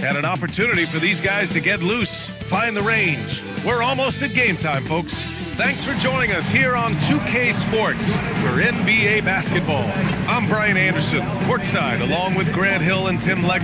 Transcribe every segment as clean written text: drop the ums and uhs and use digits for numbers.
And an opportunity for these guys to get loose, find the range. We're almost at game time, folks. Thanks for joining us here on 2K Sports for NBA basketball. I'm Brian Anderson, courtside, along with Grant Hill and Tim Leck.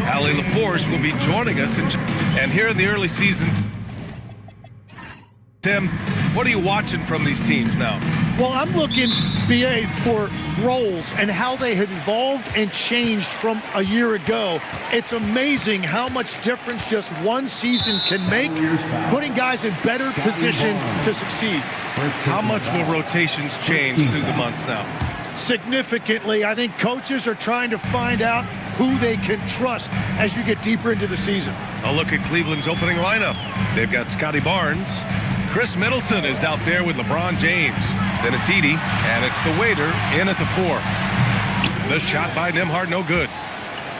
Ali LaForce will be joining us, and here in the early seasons, Tim, what are you watching from these teams now? Well, I'm looking, BA, for roles and how they have evolved and changed from a year ago. It's amazing how much difference just one season can make, putting guys in better position to succeed. How much will rotations change through the months now? Significantly. I think coaches are trying to find out who they can trust as you get deeper into the season. A look at Cleveland's opening lineup. They've got Scotty Barnes. Chris Middleton is out there with LeBron James. Then it's Edey, and it's the waiter in at the 4. The shot by Nembhard, no good.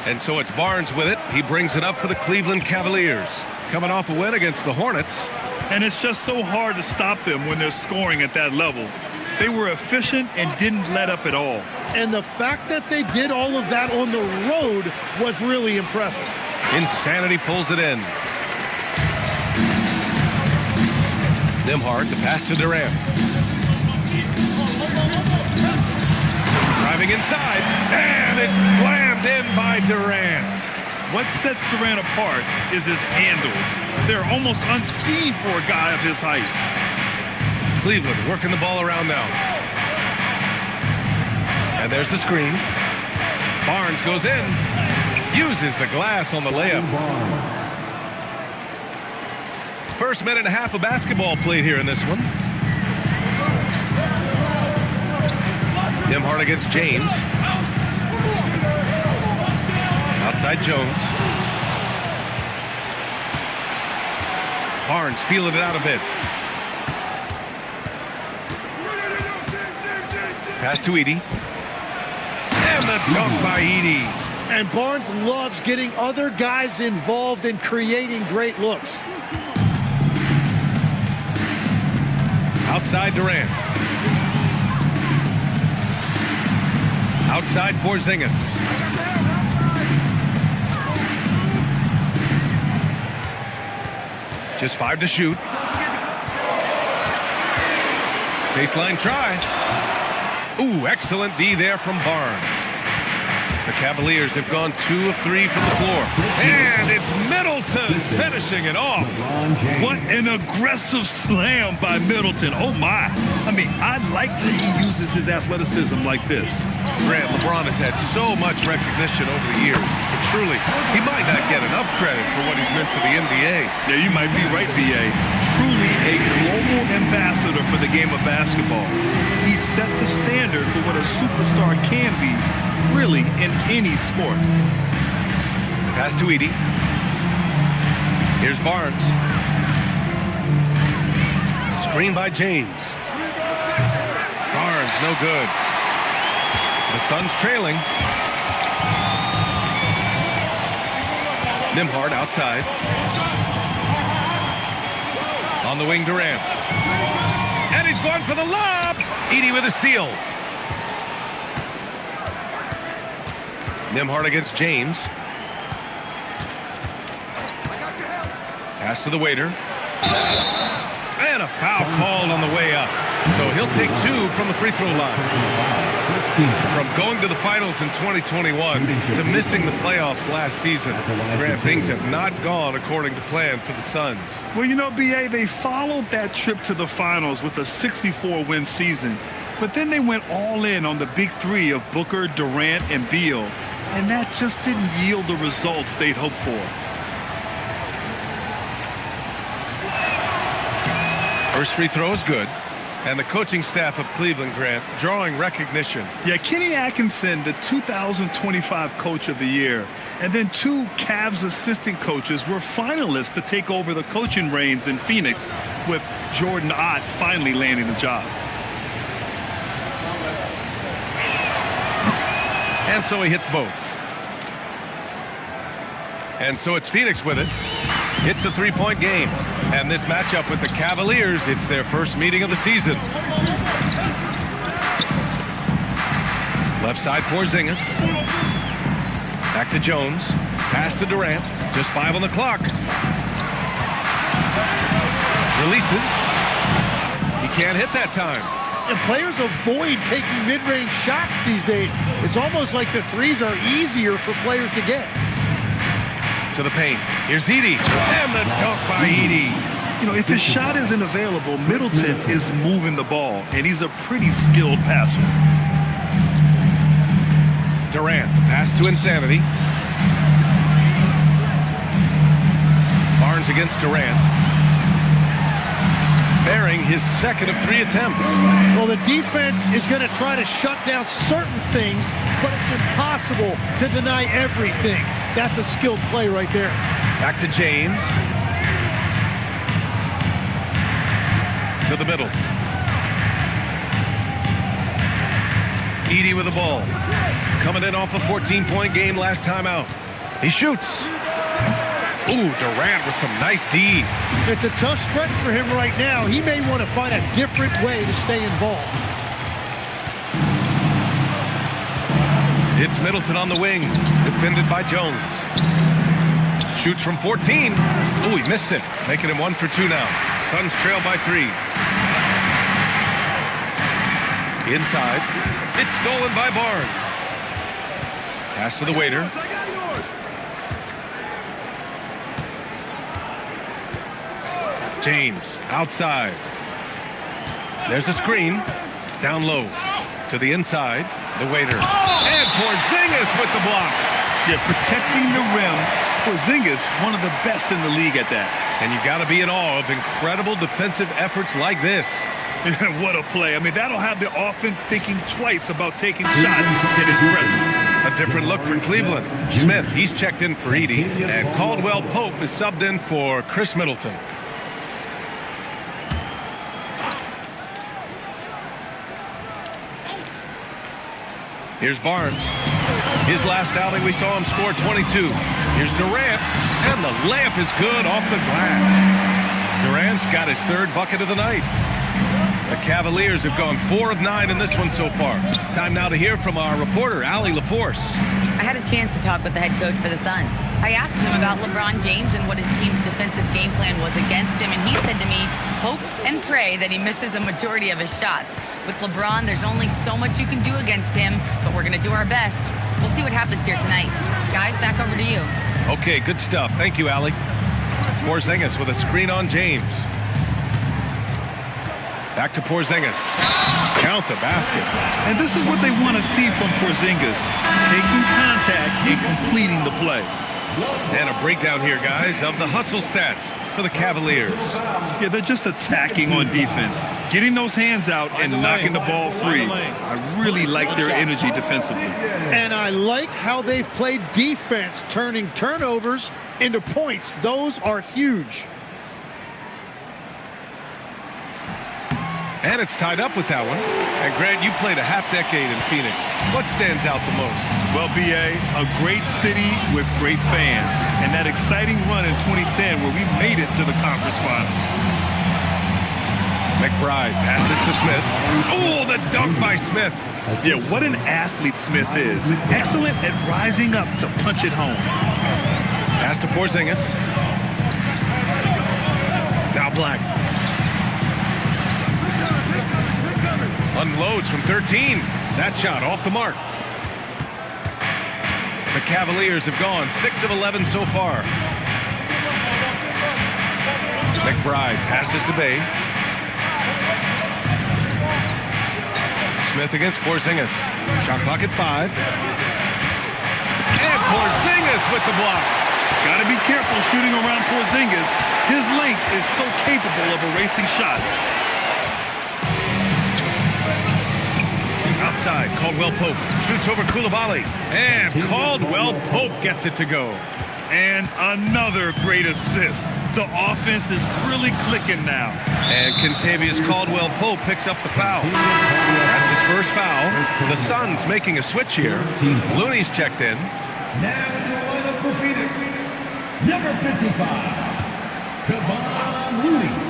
And so it's Barnes with it. He brings it up for the Cleveland Cavaliers. Coming off a win against the Hornets. And it's just so hard to stop them when they're scoring at that level. They were efficient and didn't let up at all. And the fact that they did all of that on the road was really impressive. Insanity pulls it in. Nembhard, the pass to Durant. Driving inside, and it's slammed in by Durant. What sets Durant apart is his handles. They're almost unseen for a guy of his height. Cleveland working the ball around now. And there's the screen. Barnes goes in. Uses the glass on the layup. First minute and a half of basketball played here in this one. Nembhard against James. Outside Jones. Barnes feeling it out a bit. Pass to Edey. And the dunk by Edey. And Barnes loves getting other guys involved in creating great looks. Outside Durant. Outside Porzingis. Just 5 to shoot. Baseline try. Ooh, excellent D there from Barnes. The Cavaliers have gone 2 of 3 from the floor. And it's Middleton finishing it off. What an aggressive slam by Middleton. Oh, my. I mean, I like that he uses his athleticism like this. Grant, LeBron has had so much recognition over the years. But truly, he might not get enough credit for what he's meant to the NBA. Yeah, you might be right, B.A. Truly a global ambassador for the game of basketball. He set the standard for what a superstar can be, really, in any sport. Pass to Edey. Here's Barnes. Screen by James. Barnes, no good. The Suns trailing. Nembhard outside. On the wing, Durant. And he's going for the lob. Edey with a steal. Nembhard against James. Pass to the waiter. And a foul called on the way up. So he'll take 2 from the free throw line. From going to the finals in 2021 to missing the playoffs last season, Grant, things have not gone according to plan for the Suns. Well, you know, B.A., they followed that trip to the finals with a 64-win season, but then they went all in on the big three of Booker, Durant, and Beal, and that just didn't yield the results they'd hoped for. First free throw is good. And the coaching staff of Cleveland, Grant, drawing recognition. Yeah, Kenny Atkinson, the 2025 Coach of the Year, and then 2 Cavs assistant coaches were finalists to take over the coaching reins in Phoenix, with Jordan Ott finally landing the job. And so he hits both. And so it's Phoenix with it. It's a 3-point game. And this matchup with the Cavaliers, it's their first meeting of the season. Left side, Porzingis. Back to Jones. Pass to Durant. Just 5 on the clock. Releases. He can't hit that time. And players avoid taking mid-range shots these days. It's almost like the threes are easier for players to get. To the paint. Here's Edey. And the dunk by Edey. You know, if his shot isn't available, Middleton is moving the ball, and he's a pretty skilled passer. Durant, the pass to Insanity. Barnes against Durant. Bearing his second of 3 attempts. Well, the defense is going to try to shut down certain things, but it's impossible to deny everything. That's a skilled play right there. Back to James. To the middle. Edey with the ball. Coming in off a 14-point game last time out. He shoots. Ooh, Durant with some nice D. It's a tough stretch for him right now. He may want to find a different way to stay involved. It's Middleton on the wing, defended by Jones. Shoots from 14. Oh, he missed it, making him 1 for 2 now. Suns trail by 3. Inside. It's stolen by Barnes. Pass to the waiter. James outside. There's a screen. Down low. To the inside. The waiter. And Porzingis with the block. Yeah, protecting the rim. Porzingis, one of the best in the league at that. And you got to be in awe of incredible defensive efforts like this. What a play. I mean, that'll have the offense thinking twice about taking shots in his presence. A different look for Cleveland. Smith, he's checked in for Edey. And Caldwell Pope is subbed in for Chris Middleton. Here's Barnes. His last outing, we saw him score 22. Here's Durant, and the layup is good off the glass. Durant's got his 3rd bucket of the night. The Cavaliers have gone 4 of 9 in this one so far. Time now to hear from our reporter, Allie LaForce. I had a chance to talk with the head coach for the Suns. I asked him about LeBron James and what his team's defensive game plan was against him, and he said to me, hope and pray that he misses a majority of his shots. With LeBron, there's only so much you can do against him, but we're going to do our best. We'll see what happens here tonight. Guys, back over to you. Okay, good stuff. Thank you, Allie. Porzingis with a screen on James. Back to Porzingis. Count the basket. And this is what they want to see from Porzingis. Taking contact and completing the play. And a breakdown here, guys, of the hustle stats for the Cavaliers. Yeah, they're just attacking on defense. Getting those hands out and knocking the ball free. I really like their energy defensively. And I like how they've played defense, turning turnovers into points. Those are huge. And it's tied up with that one. And Grant, you played a half-decade in Phoenix. What stands out the most? Well, B.A., a great city with great fans. And that exciting run in 2010 where we made it to the conference final. McBride passes to Smith. Oh, the dunk by Smith. Yeah, what an athlete Smith is. Excellent at rising up to punch it home. Pass to Porzingis. Now Black. Unloads from 13. That shot off the mark. The Cavaliers have gone 6 of 11 so far. McBride passes to Bay. Smith against Porzingis. Shot clock at 5. And Porzingis with the block. Got to be careful shooting around Porzingis. His length is so capable of erasing shots. Outside, Caldwell Pope shoots over Coulibaly. And Caldwell Pope gets it to go. And another great assist. The offense is really clicking now. And Kentavious Caldwell Pope picks up the foul. That's his first foul. The Suns making a switch here. Looney's checked in. Now in the lineup for Phoenix, number 55, Cavaliers.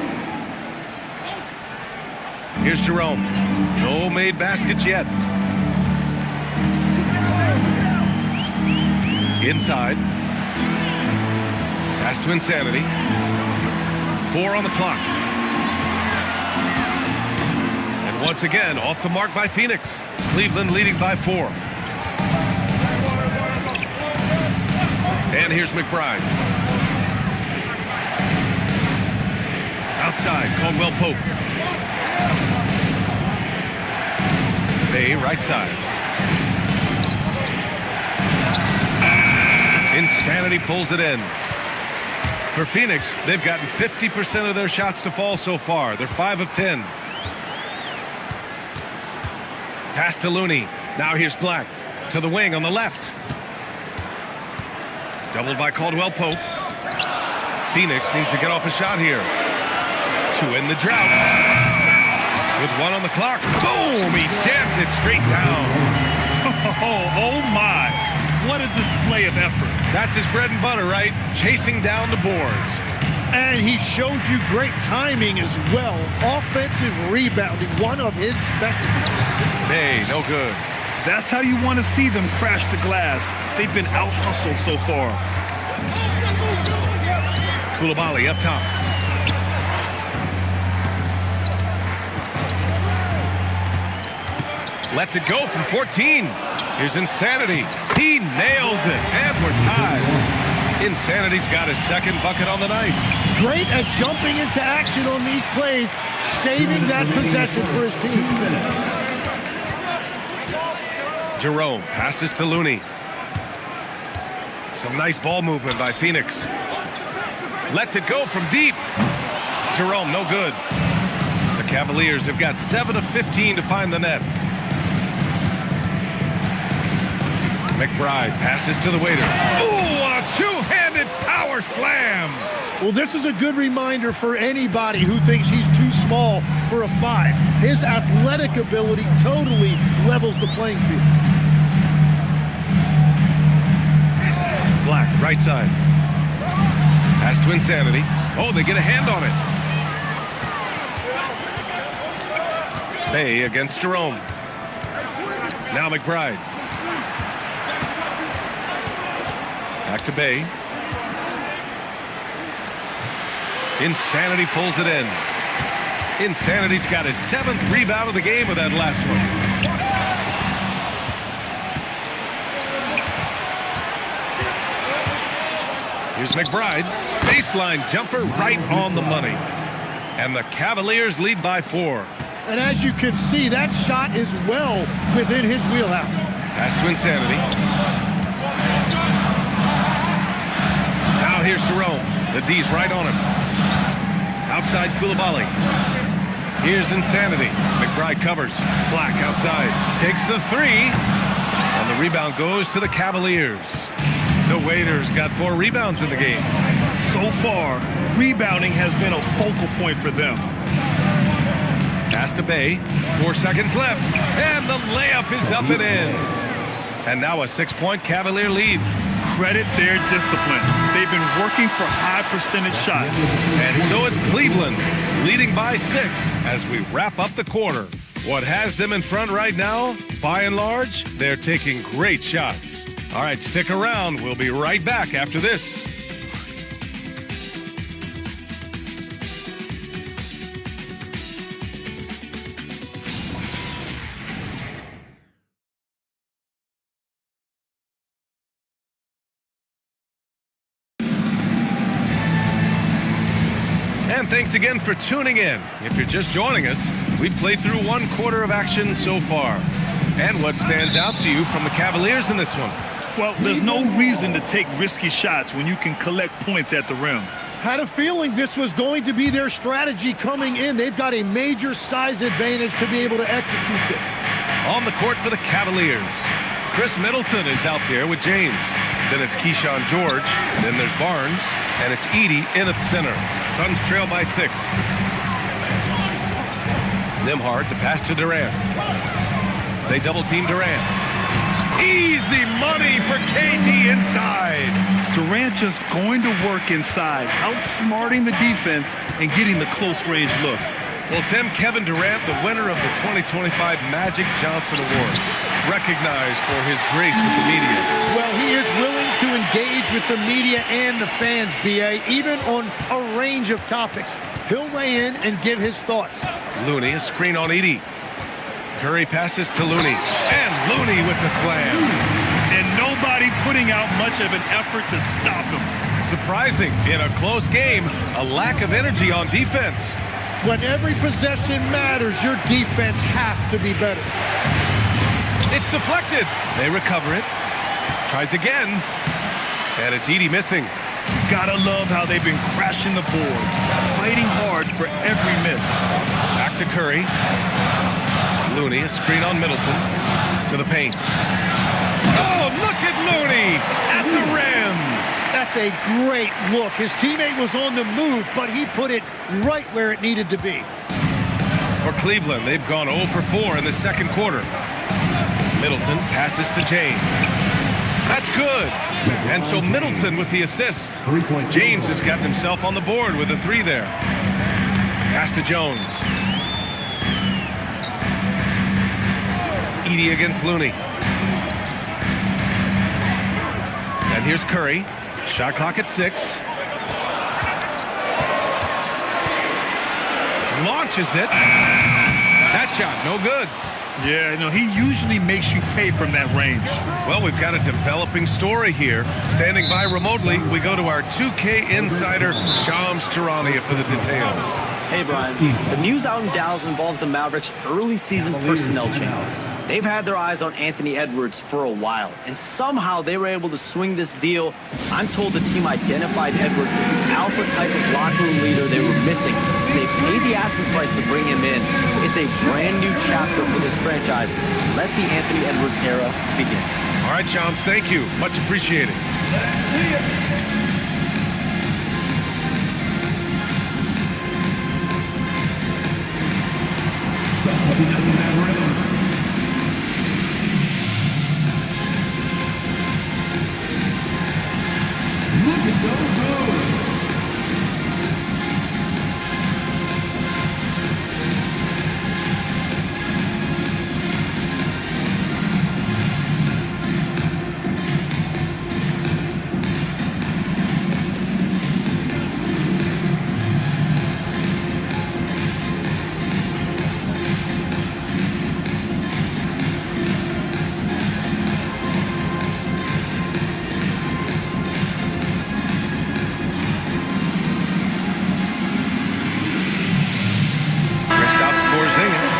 Here's Jerome. No made baskets yet. Inside. Pass to Insanity. 4 on the clock. And once again, off the mark by Phoenix. Cleveland leading by 4. And here's McBride. Outside, Caldwell Pope. Bay, right side. Insanity pulls it in. For Phoenix, they've gotten 50% of their shots to fall so far. They're 5 of 10. Pass to Looney. Now here's Black. To the wing on the left. Doubled by Caldwell Pope. Phoenix needs to get off a shot here. To end the drought. With 1 on the clock. Boom! He jams it straight down. Oh my. What a display of effort. That's his bread and butter, right? Chasing down the boards. And he showed you great timing as well. Offensive rebounding, one of his specialties. Hey, no good. That's how you want to see them crash the glass. They've been out-hustled so far. Coulibaly up top. Lets it go from 14. Here's Insanity. He nails it, and we're tied. Insanity's got his second bucket on the night. Great at jumping into action on these plays, saving that possession for his team. Jerome passes to Looney. Some nice ball movement by Phoenix. Lets it go from deep. Jerome, no good. The Cavaliers have got 7 of 15 to find the net. McBride passes to the waiter. Ooh, a two-handed power slam. Well, this is a good reminder for anybody who thinks he's too small for a 5. His athletic ability totally levels the playing field. Black, right side. Pass to Insanity. Oh, they get a hand on it. Bay against Jerome. Now McBride. Back to Bay. Insanity pulls it in. Insanity's got his 7th rebound of the game with that last one. Here's McBride. Baseline jumper right on the money. And the Cavaliers lead by 4. And as you can see, that shot is well within his wheelhouse. Pass to Insanity. Now here's Jerome. The D's right on him. Outside Coulibaly. Here's Insanity. McBride covers. Black outside. Takes the 3. And the rebound goes to the Cavaliers. The Waiters got 4 rebounds in the game. So far, rebounding has been a focal point for them. Pass to Bay. 4 seconds left. And the layup is up and in. And now a 6-point Cavalier lead. Credit their discipline. They've been working for high percentage shots. And so it's Cleveland leading by 6 as we wrap up the quarter. What has them in front right now? By and large, they're taking great shots. All right, stick around. We'll be right back after this. And thanks again for tuning in. If you're just joining us, we've played through one quarter of action so far. And what stands out to you from the Cavaliers in this one? Well, there's no reason to take risky shots when you can collect points at the rim. Had a feeling this was going to be their strategy coming in. They've got a major size advantage to be able to execute this. On the court for the Cavaliers, Chris Middleton is out there with James. Then it's Keyshawn George. Then there's Barnes. And it's Edey in at center. Suns trail by 6. Nembhard, the pass to Durant. They double-team Durant. Easy money for KD inside. Durant just going to work inside, outsmarting the defense and getting the close-range look. Well, Tim, Kevin Durant, the winner of the 2025 Magic Johnson Award, recognized for his grace with the media. Well, he is willing to engage with the media and the fans, B.A., even on a range of topics. He'll weigh in and give his thoughts. Looney, a screen on Edey. Curry passes to Looney. And Looney with the slam. And nobody putting out much of an effort to stop him. Surprising, in a close game, a lack of energy on defense. When every possession matters, your defense has to be better. It's deflected. They recover it. Tries again. And it's Edey missing. Gotta love how they've been crashing the boards, fighting hard for every miss. Back to Curry. Looney, a screen on Middleton. To the paint. Oh, look at Looney at the rim. That's a great look. His teammate was on the move, but he put it right where it needed to be. For Cleveland, they've gone 0 for 4 in the second quarter. Middleton passes to James. That's good. And so Middleton with the assist. James has gotten himself on the board with a 3 there. Pass to Jones. Edey against Looney. And here's Curry. Shot clock at 6. Launches it. That shot, no good. Yeah, he usually makes you pay from that range. Well, we've got a developing story here. Standing by remotely, we go to our 2K insider, Shams Charania, for the details. Hey, Brian. The news out in Dallas involves the Mavericks' early season personnel change. They've had their eyes on Anthony Edwards for a while, and somehow they were able to swing this deal. I'm told the team identified Edwards as the alpha type of locker room leader they were missing, and they paid the asking price to bring him in. It's a brand new chapter for this franchise. Let the Anthony Edwards era begin. All right, Shams, thank you. Much appreciated.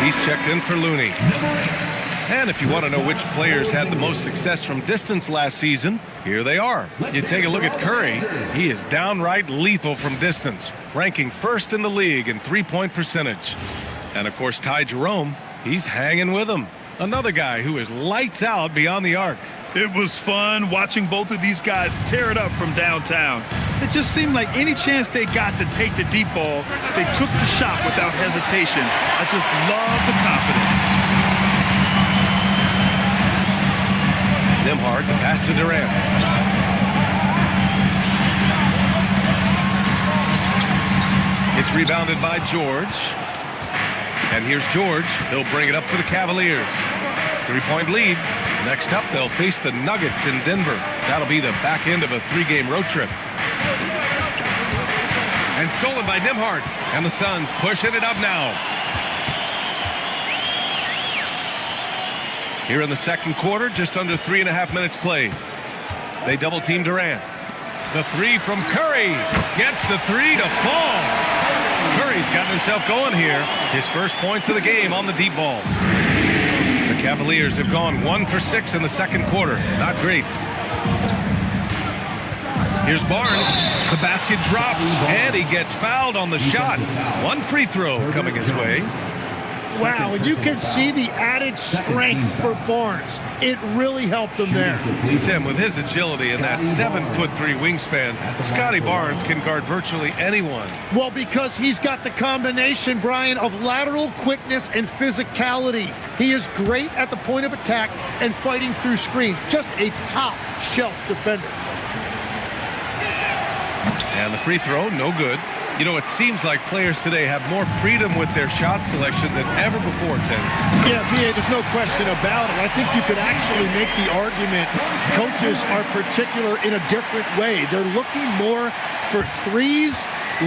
He's checked in for Looney. And if you want to know which players had the most success from distance last season, here they are. You take a look at Curry. He is downright lethal from distance, ranking first in the league in three-point percentage. And, of course, Ty Jerome, he's hanging with him. Another guy who is lights out beyond the arc. It was fun watching both of these guys tear it up from downtown. It just seemed like any chance they got to take the deep ball, they took the shot without hesitation. I just love the confidence. Nembhard, the pass to Durant. It's rebounded by George. And here's George. He'll bring it up for the Cavaliers. 3-point lead. Next up, they'll face the Nuggets in Denver. That'll be the back end of a 3-game road trip. And stolen by Nembhard. And the Suns pushing it up now. Here in the second quarter, just under 3.5 minutes played. They double-team Durant. The three from Curry. Gets the three to fall. he's gotten himself going here. His first points of the game on the deep ball. The Cavaliers have gone 1 for 6 in the second quarter. Not great. Here's Barnes. The basket drops, and he gets fouled on the shot. One free throw coming his way. Wow, and you can see the added strength for Barnes. It really helped him there. Tim, with his agility and that 7'3" wingspan, Scotty Barnes can guard virtually anyone. Well, because he's got the combination, Brian, of lateral quickness and physicality. He is great at the point of attack and fighting through screens. Just a top-shelf defender. And the free throw, no good. You know, it seems like players today have more freedom with their shot selection than ever before, Tim. Yeah, B.A., there's no question about it. I think you could actually make the argument coaches are particular in a different way. They're looking more for threes,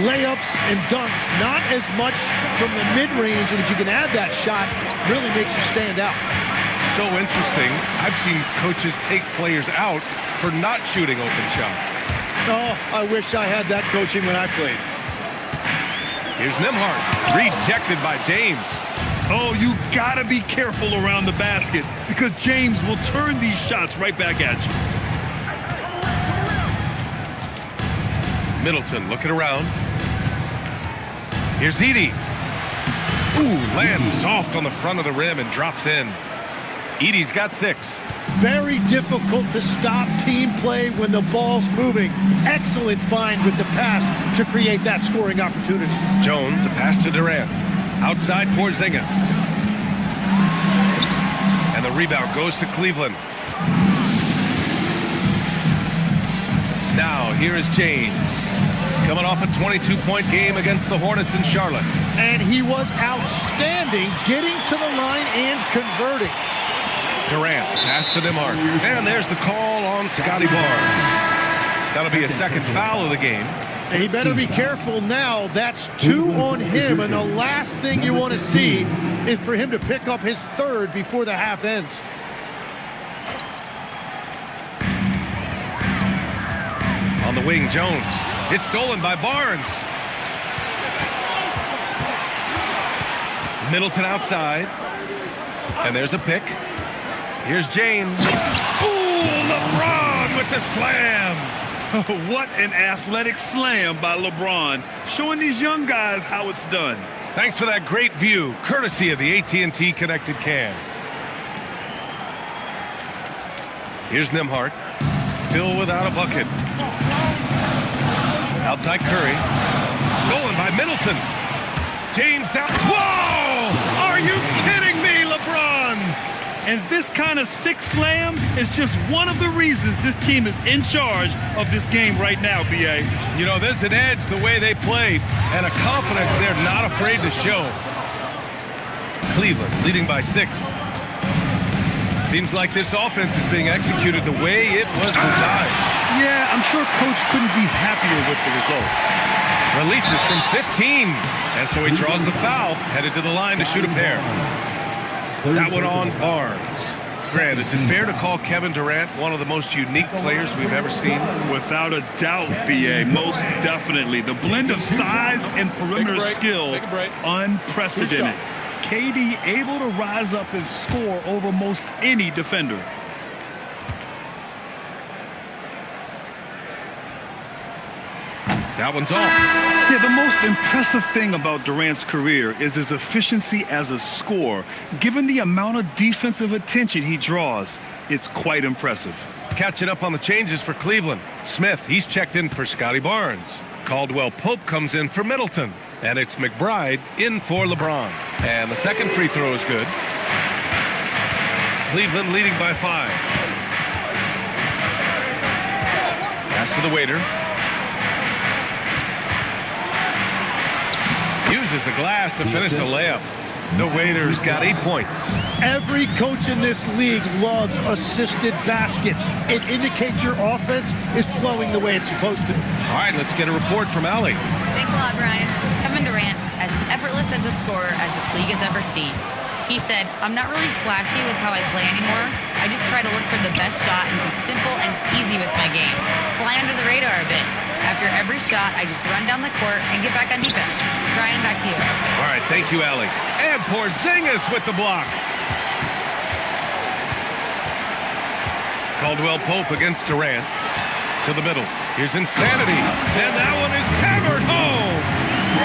layups, and dunks, not as much from the mid-range. And if you can add that shot, really makes you stand out. So interesting. I've seen coaches take players out for not shooting open shots. Oh, I wish I had that coaching when I played. Here's Nembhard, rejected by James. Oh, you gotta be careful around the basket because James will turn these shots right back at you. Middleton looking around. Here's Edey. Ooh, lands soft on the front of the rim and drops in. Edey's got 6. Very difficult to stop team play when the ball's moving. Excellent find with the pass to create that scoring opportunity. Jones, the pass to Durant. Outside Porzingis. And the rebound goes to Cleveland. Now, here is James. Coming off a 22-point game against the Hornets in Charlotte. And he was outstanding getting to the line and converting. Durant, pass to Nembhard. And there's the call on Scotty Barnes. That'll be a second foul of the game. He better be careful now. That's 2 on him, and the last thing you want to see is for him to pick up his 3rd before the half ends. On the wing, Jones. It's stolen by Barnes. Middleton outside. And there's a pick. Here's James. Ooh, LeBron with the slam. What an athletic slam by LeBron, showing these young guys how it's done. Thanks for that great view, courtesy of the AT&T Connected Cam. Here's Nembhard, still without a bucket. Outside Curry, stolen by Middleton. James down. Whoa! Are you kidding me, LeBron? And this kind of sick slam is just one of the reasons this team is in charge of this game right now, B.A. You know, there's an edge the way they play and a confidence they're not afraid to show. Cleveland leading by 6. Seems like this offense is being executed the way it was designed. Yeah, I'm sure Coach couldn't be happier with the results. Releases from 15. And so he draws the foul, headed to the line to shoot a pair. That one on Barnes. Grant, is it fair to call Kevin Durant one of the most unique players we've ever seen? Without a doubt, B.A., most definitely. The blend of size and perimeter skill, unprecedented. KD able to rise up and score over most any defender. That one's off. Yeah, the most impressive thing about Durant's career is his efficiency as a scorer. Given the amount of defensive attention he draws, it's quite impressive. Catching up on the changes for Cleveland. Smith, he's checked in for Scotty Barnes. Caldwell Pope comes in for Middleton. And it's McBride in for LeBron. And the second free throw is good. Cleveland leading by 5. Pass to the waiter. Uses the glass to finish the layup. The Waiters got 8 points. Every coach in this league loves assisted baskets. It indicates your offense is flowing the way it's supposed to. All right, let's get a report from Allie. Thanks a lot, Brian. Kevin Durant, as effortless as a scorer as this league has ever seen. He said, "I'm not really flashy with how I play anymore. I just try to look for the best shot and be simple and easy with my game. Fly under the radar a bit. After every shot, I just run down the court and get back on defense. Brian, back to you. All right, thank you, Allie. And Porzingis with the block. Caldwell Pope against Durant. To the middle. Here's Insanity. And that one is hammered home.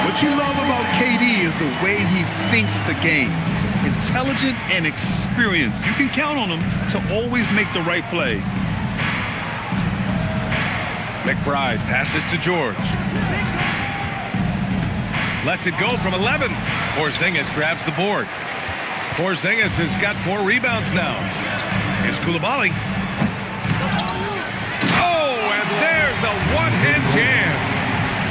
What you love about KD is the way he thinks the game. Intelligent and experienced. You can count on him to always make the right play. McBride passes to George. Lets it go from 11. Porzingis grabs the board. Porzingis has got 4 rebounds now. Here's Coulibaly. Oh, and there's a one-hand jam.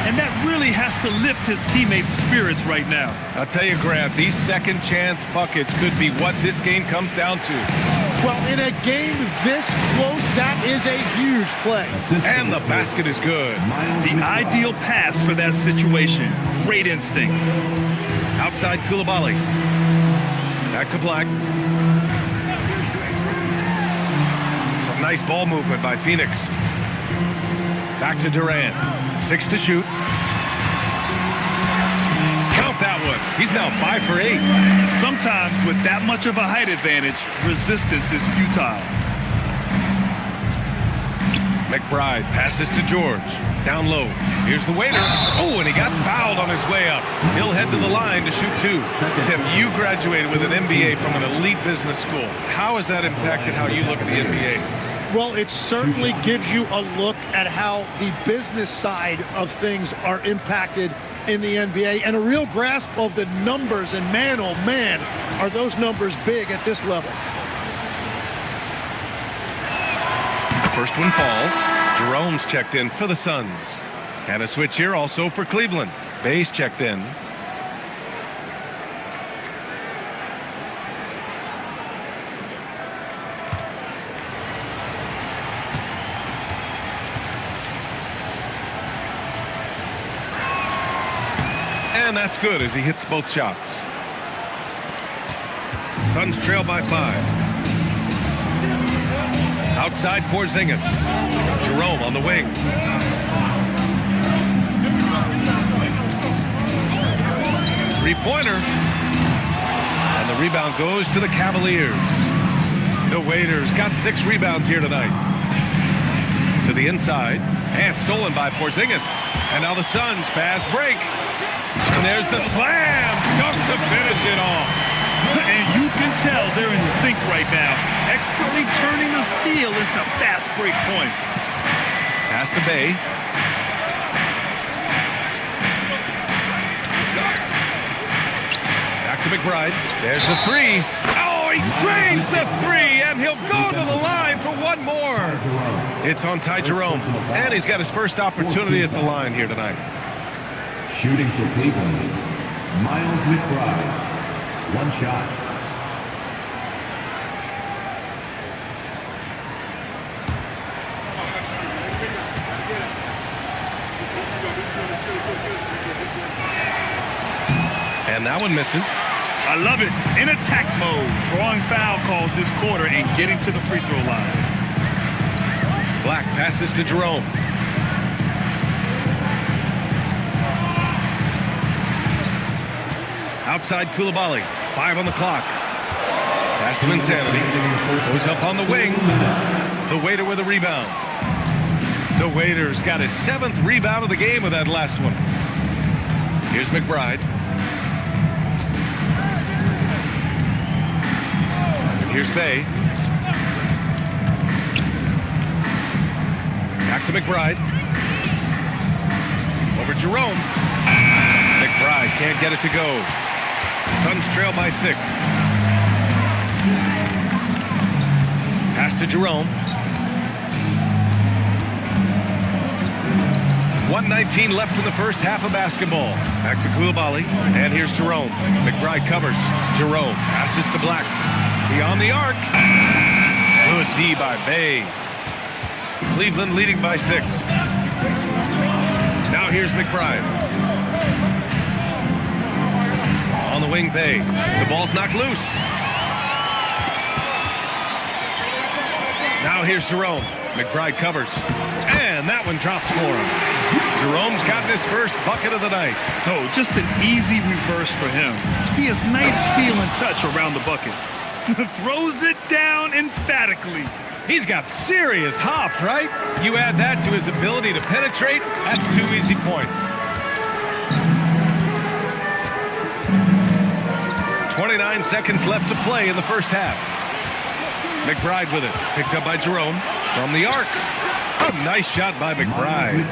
And that really has to lift his teammates' spirits right now. I'll tell you, Grant, these second chance buckets could be what this game comes down to. Well, in a game this close, that is a huge play. And the basket is good. The ideal pass for that situation. Great instincts. Outside Coulibaly. Back to Black. Some nice ball movement by Phoenix. Back to Durant. 6 to shoot. Count that one. He's now 5 for 8. Sometimes with that much of a height advantage, resistance is futile. McBride passes to George. Down low. Here's the waiter. Oh, and he got fouled on his way up. He'll head to the line to shoot 2. Tim, you graduated with an MBA from an elite business school. How has that impacted how you look at the NBA? Well, it certainly gives you a look at how the business side of things are impacted in the NBA and a real grasp of the numbers. And man, oh man, are those numbers big at this level. The first one falls. Jerome's checked in for the Suns. And a switch here also for Cleveland. Bay's checked in. And that's good as he hits both shots. Suns trail by 5. Outside Porzingis. Jerome on the wing. Three-pointer. And the rebound goes to the Cavaliers. The Waiters got 6 rebounds here tonight. To the inside. And stolen by Porzingis. And now the Suns fast break. And there's the slam dunk to finish it off. And you can tell they're in sync right now, expertly turning the steal into fast break points. Pass to Bay. Back to McBride. There's the 3. Oh, he drains the 3, and he'll go to the line for one more. It's on Ty Jerome, and he's got his first opportunity at the line here tonight. Shooting for Cleveland, Miles McBride. 1 shot. And that one misses. I love it. In attack mode, drawing foul calls this quarter and getting to the free throw line. Black passes to Jerome. Outside Coulibaly. 5 on the clock. Pass to Insanity. Goes up on the wing. The Waiter with a rebound. The Waiter's got his 7th rebound of the game with that last one. Here's McBride. Here's Bay. Back to McBride. Over Jerome. McBride can't get it to go. Suns trail by 6. Pass to Jerome. 1:19 left in the first half of basketball. Back to Coulibaly. And here's Jerome. McBride covers. Jerome passes to Black. Beyond the arc. Good D by Bay. Cleveland leading by 6. Now here's McBride. On the wing, Bay. The ball's knocked loose. here's Jerome. McBride covers. And that one drops for him. Jerome's gotten his first bucket of the night. Oh, just an easy reverse for him. He has nice feel and touch around the bucket. Throws it down emphatically. He's got serious hops, right? You add that to his ability to penetrate, that's 2 easy points. 29 seconds left to play in the first half. McBride with it, picked up by Jerome from the arc. A nice shot by McBride.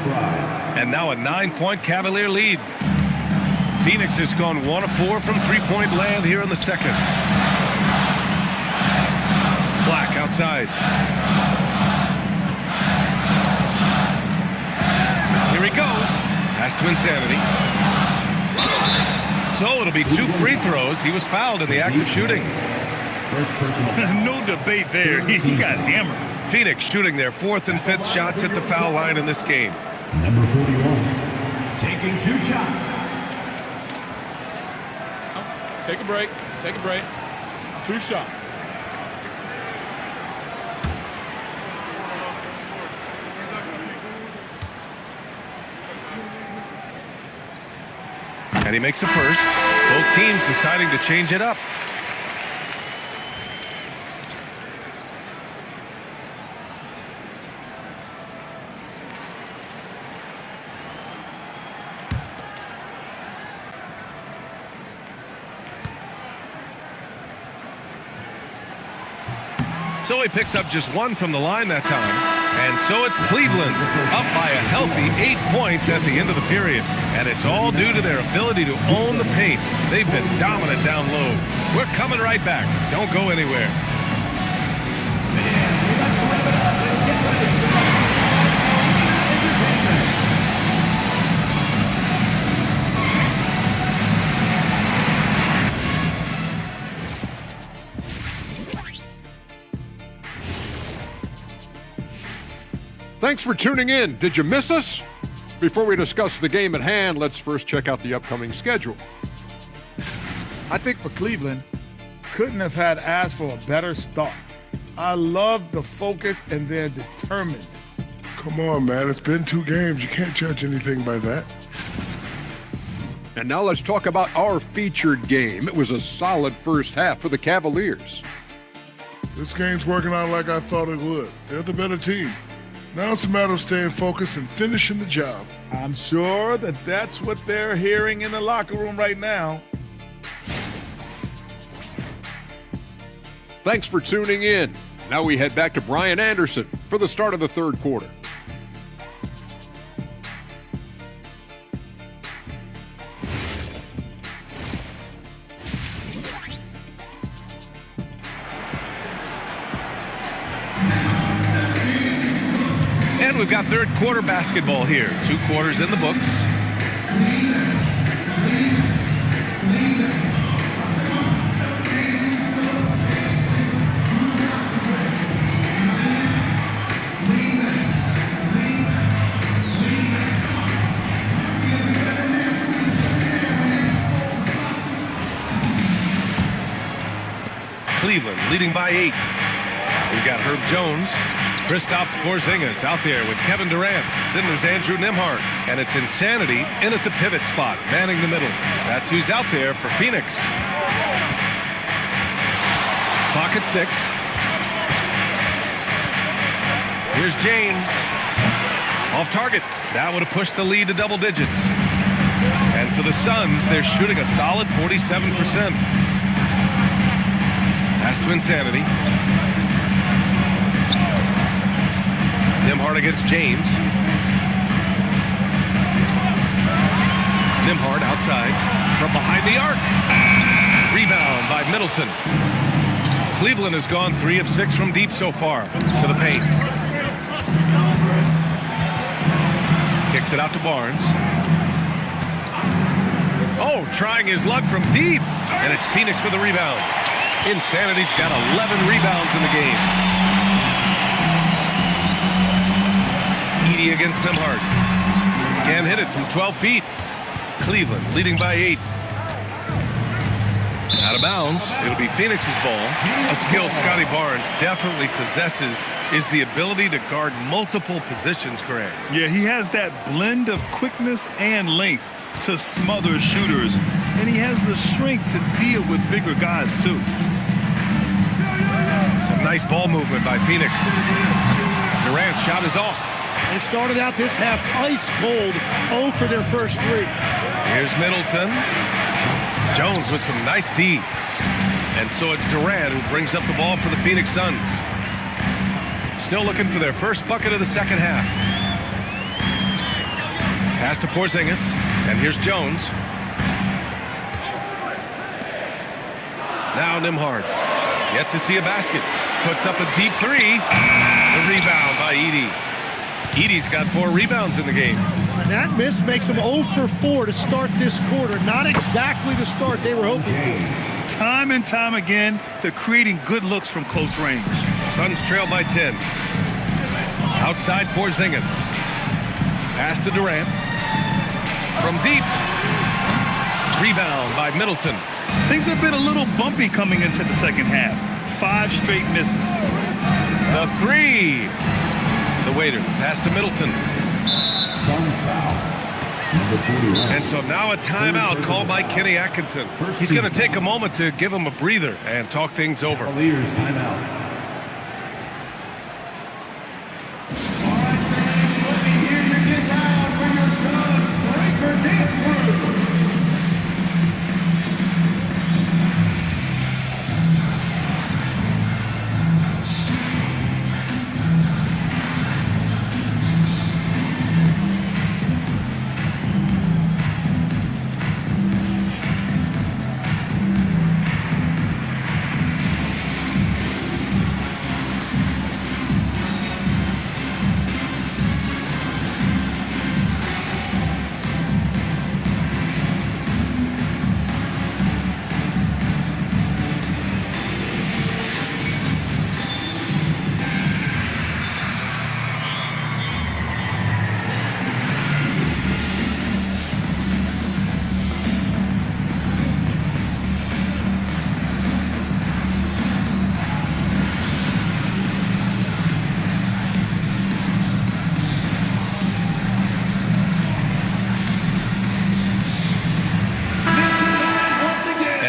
And now a 9-point Cavalier lead. Phoenix has gone 1 of 4 from three-point land here in the second. Black outside. Here he goes. Pass to Insanity. So it'll be 2 free throws. He was fouled in the act of shooting. No debate there. He got hammered. Phoenix shooting their 4th and 5th shots at the foul line in this game. Number 41, taking 2 shots. Take a break. Take a break. 2 shots. And he makes a first. Both teams deciding to change it up. So he picks up just 1 from the line that time. And so it's Cleveland up by a healthy 8 points at the end of the period. And it's all due to their ability to own the paint. They've been dominant down low. We're coming right back. Don't go anywhere. Thanks for tuning in. Did you miss us? Before we discuss the game at hand, let's first check out the upcoming schedule. I think for Cleveland, couldn't have had asked for a better start. I love the focus and they're determined. Come on, man. It's been 2 games. You can't judge anything by that. And now let's talk about our featured game. It was a solid first half for the Cavaliers. This game's working out like I thought it would. They're the better team. Now it's a matter of staying focused and finishing the job. I'm sure that that's what they're hearing in the locker room right now. Thanks for tuning in. Now we head back to Brian Anderson for the start of the third quarter. And we've got third quarter basketball here. 2 quarters in the books. Cleveland leading by 8. We've got Herb Jones. Kristaps Porzingis out there with Kevin Durant. Then there's Andrew Nembhard. And it's Insanity in at the pivot spot, manning the middle. That's who's out there for Phoenix. Clock at 6. Here's James. Off target. That would have pushed the lead to double digits. And for the Suns, they're shooting a solid 47%. Pass to Insanity. Nembhard against James. Nembhard outside from behind the arc. Rebound by Middleton. Cleveland has gone 3 of 6 from deep so far. To the paint. Kicks it out to Barnes. Oh, trying his luck from deep. And it's Phoenix with a rebound. Insanity's got 11 rebounds in the game. Edey against Nembhard. Can't hit it from 12 feet. Cleveland leading by 8. Out of bounds. It'll be Phoenix's ball. A skill Scotty Barnes definitely possesses is the ability to guard multiple positions, Grant. Yeah, he has that blend of quickness and length to smother shooters, and he has the strength to deal with bigger guys, too. Some nice ball movement by Phoenix. Durant's shot is off. They started out this half ice cold, 0 for their first 3. Here's Middleton. Jones with some nice D. And so it's Durant who brings up the ball for the Phoenix Suns. Still looking for their first bucket of the second half. Pass to Porzingis. And here's Jones. Now Nembhard. Yet to see a basket. Puts up a deep 3. The rebound by Edey. Edey's got 4 rebounds in the game. And that miss makes them 0 for 4 to start this quarter. Not exactly the start they were hoping for. Time and time again, they're creating good looks from close range. Suns trail by 10. Outside Porzingis. Pass to Durant. From deep. Rebound by Middleton. Things have been a little bumpy coming into the second half. 5 straight misses. The 3. The waiter. Pass to Middleton. Suns foul. Number 41. And so now a timeout called by Kenny Atkinson. He's going to take a moment to give him a breather and talk things over. Cavaliers timeout.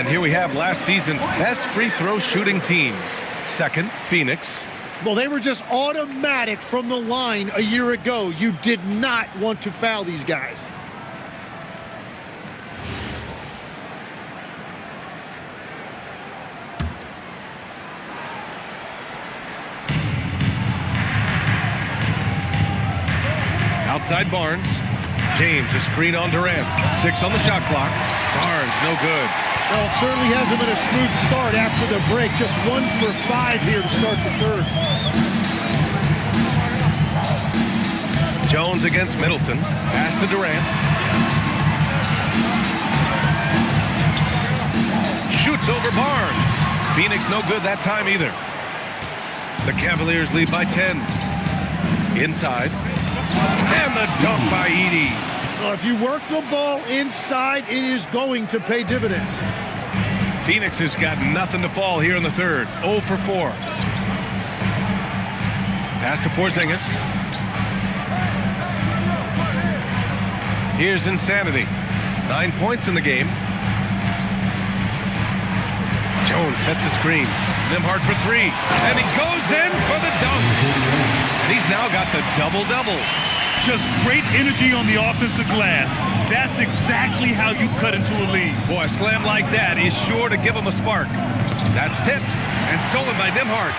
And here we have last season's best free throw shooting teams. Second, Phoenix. Well, they were just automatic from the line a year ago. You did not want to foul these guys. Outside Barnes. James, a screen on Durant. 6 on the shot clock. Barnes, no good. Well, it certainly hasn't been a smooth start after the break. Just 1 for 5 here to start the third. Jones against Middleton. Pass to Durant. Shoots over Barnes. Phoenix no good that time either. The Cavaliers lead by 10. Inside. And the dunk by Edey. Well, if you work the ball inside, it is going to pay dividends. Phoenix has got nothing to fall here in the third. 0 for 4. Pass to Porzingis. Here's Insanity. 9 points in the game. Jones sets a screen. Nembhard for 3. And he goes in for the dunk. And he's now got the double-double. Just great energy on the offensive glass. That's exactly how you cut into a lead. Boy, a slam like that is sure to give him a spark. That's tipped and stolen by Nembhard.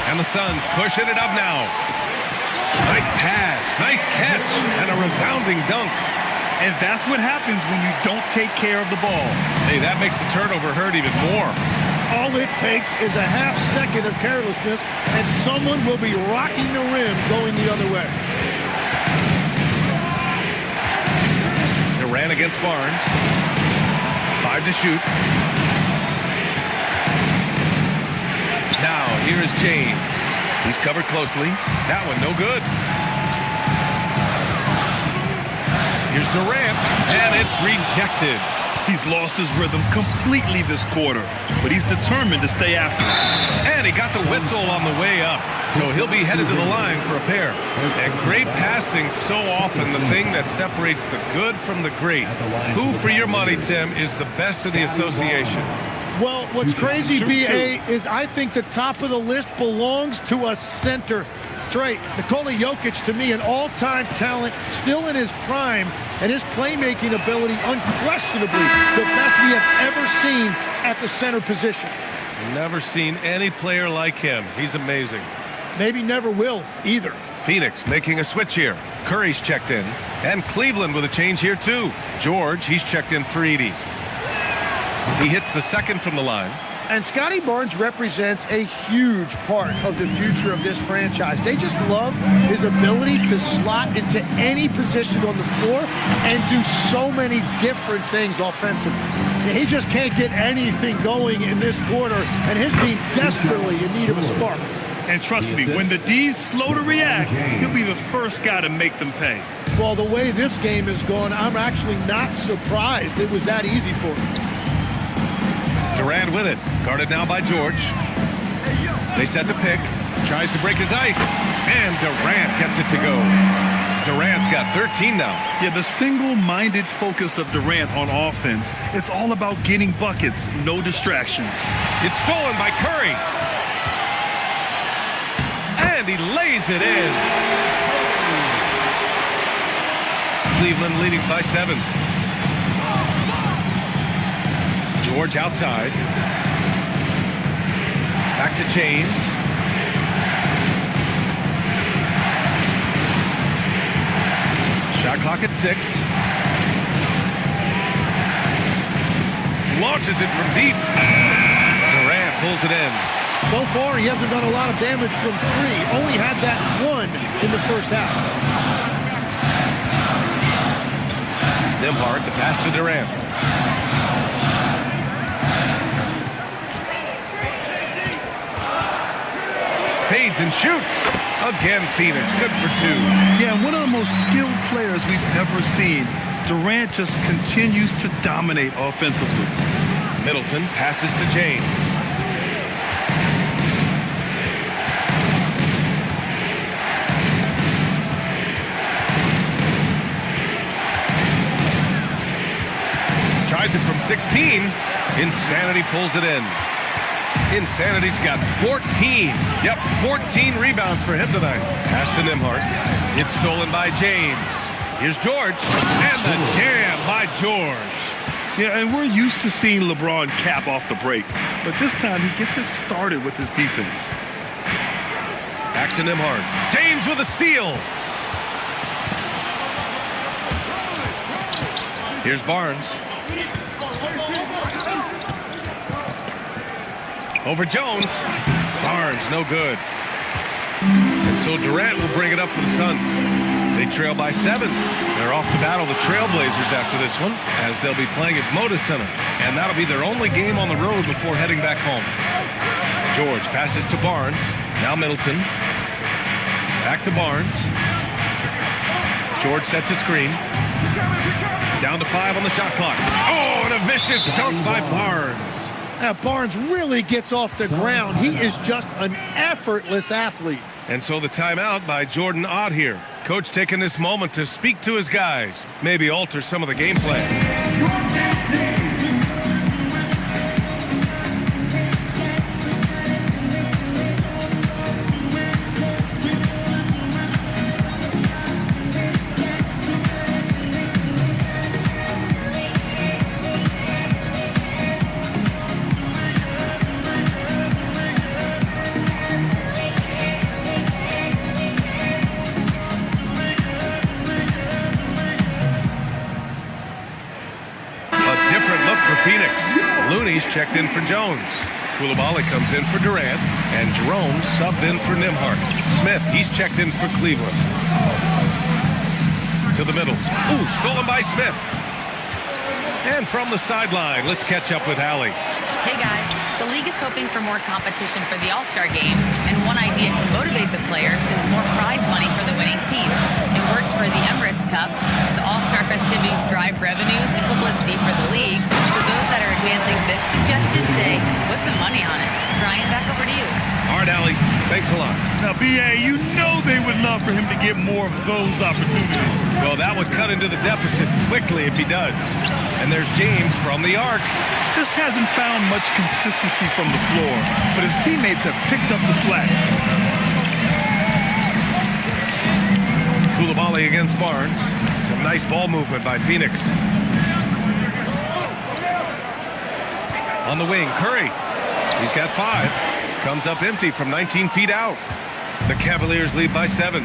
And the Suns pushing it up now. Nice pass, nice catch, and a resounding dunk. And that's what happens when you don't take care of the ball. Hey, that makes the turnover hurt even more. All it takes is a half second of carelessness, and someone will be rocking the rim going the other way. Durant against Barnes. 5 to shoot. Now, here is James. He's covered closely. That one, no good. Here's Durant, and it's rejected. He's lost his rhythm completely this quarter, but he's determined to stay after it. And he got the whistle on the way up, so he'll be headed to the line for a pair. And great passing, so often the thing that separates the good from the great. Who, for your money, Tim, is the best of the association? Well, what's crazy, B.A., is I think the top of the list belongs to a center. Trey, Nikola Jokic, to me, an all-time talent, still in his prime, and his playmaking ability, unquestionably the best we have ever seen at the center position. Never seen any player like him. He's amazing. Maybe never will either. Phoenix making a switch here. Curry's checked in. And Cleveland with a change here, too. George, he's checked in for Edey. He hits the second from the line. And Scotty Barnes represents a huge part of the future of this franchise. They just love his ability to slot into any position on the floor and do so many different things offensively. He just can't get anything going in this quarter, and his team desperately in need of a spark. And trust me, when the D's slow to react, he'll be the first guy to make them pay. Well, the way this game is going, I'm actually not surprised it was that easy for him. Durant with it. Guarded now by George. They set the pick. Tries to break his ice. And Durant gets it to go. Durant's got 13 now. Yeah, the single-minded focus of Durant on offense, it's all about getting buckets, no distractions. It's stolen by Curry. And he lays it in. Cleveland leading by 7. George outside. Back to James. Shot clock at 6. Launches it from deep. Durant pulls it in. So far, he hasn't done a lot of damage from 3. Only had that 1 in the first half. Nembhard, the pass to Durant. Fades and shoots. Again, Phoenix. Good for 2. Yeah, one of the most skilled players we've ever seen. Durant just continues to dominate offensively. Middleton passes to James. Tries it from 16. Insanity pulls it in. Insanity's got 14. Yep, 14 rebounds for him tonight. Pass to Nembhard. It's stolen by James. Here's George. And the jam by George. Yeah, and we're used to seeing LeBron cap off the break. But this time he gets us started with his defense. Back to Nembhard. James with a steal. Here's Barnes. Over Jones. Barnes, no good. And so Durant will bring it up for the Suns. They trail by 7. They're off to battle the Trailblazers after this one, as they'll be playing at Moda Center. And that'll be their only game on the road before heading back home. George passes to Barnes. Now Middleton. Back to Barnes. George sets a screen. Down to 5 on the shot clock. Oh, and a vicious dunk by Barnes. Now, Barnes really gets off the ground. He is just an effortless athlete. And so the timeout by Jordan Ott here. Coach taking this moment to speak to his guys. Maybe alter some of the game plan. Phoenix. Looney's checked in for Jones. Koulibaly comes in for Durant. And Jerome subbed in for Nembhard. Smith, he's checked in for Cleveland. To the middle. Ooh, stolen by Smith. And from the sideline, let's catch up with Allie. Hey guys, the league is hoping for more competition for the All-Star game, and one idea to motivate the players is more prize money for the winning team. It worked for the Emirates Cup. The All-Star festivities drive revenues and publicity for the league, that are advancing this suggestion say, put some money on it. Brian, back over to you. All right, Allie. Thanks a lot. Now, BA, you know they would love for him to get more of those opportunities. Well, that would cut into the deficit quickly if he does. And there's James from the arc. Just hasn't found much consistency from the floor, but his teammates have picked up the slack. Coulibaly against Barnes. Some nice ball movement by Phoenix. On the wing, Curry. He's got 5. Comes up empty from 19 feet out. The Cavaliers lead by 7.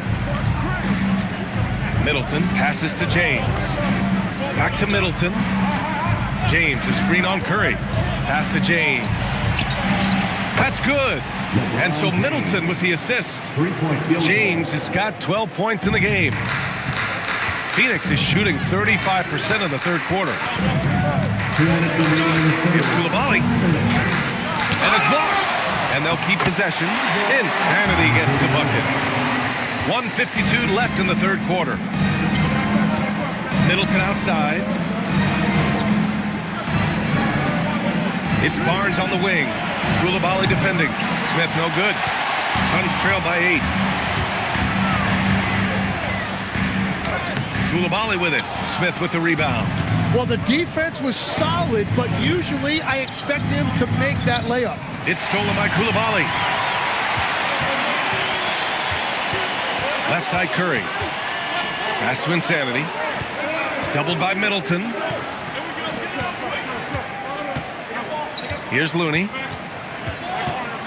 Middleton passes to James. Back to Middleton. James, a screen on Curry. Pass to James. That's good. And so Middleton with the assist. James has got 12 points in the game. Phoenix is shooting 35% in the third quarter. Here's Coulibaly. And it's blocked. And they'll keep possession. Insanity gets the bucket. 1:52 left in the third quarter. Middleton outside. It's Barnes on the wing. Coulibaly defending. Smith no good. Suns trail by 8. Coulibaly with it. Smith with the rebound. Well, the defense was solid, but usually I expect him to make that layup. It's stolen by Coulibaly. Left side Curry. Pass to Insanity. Doubled by Middleton. Here's Looney.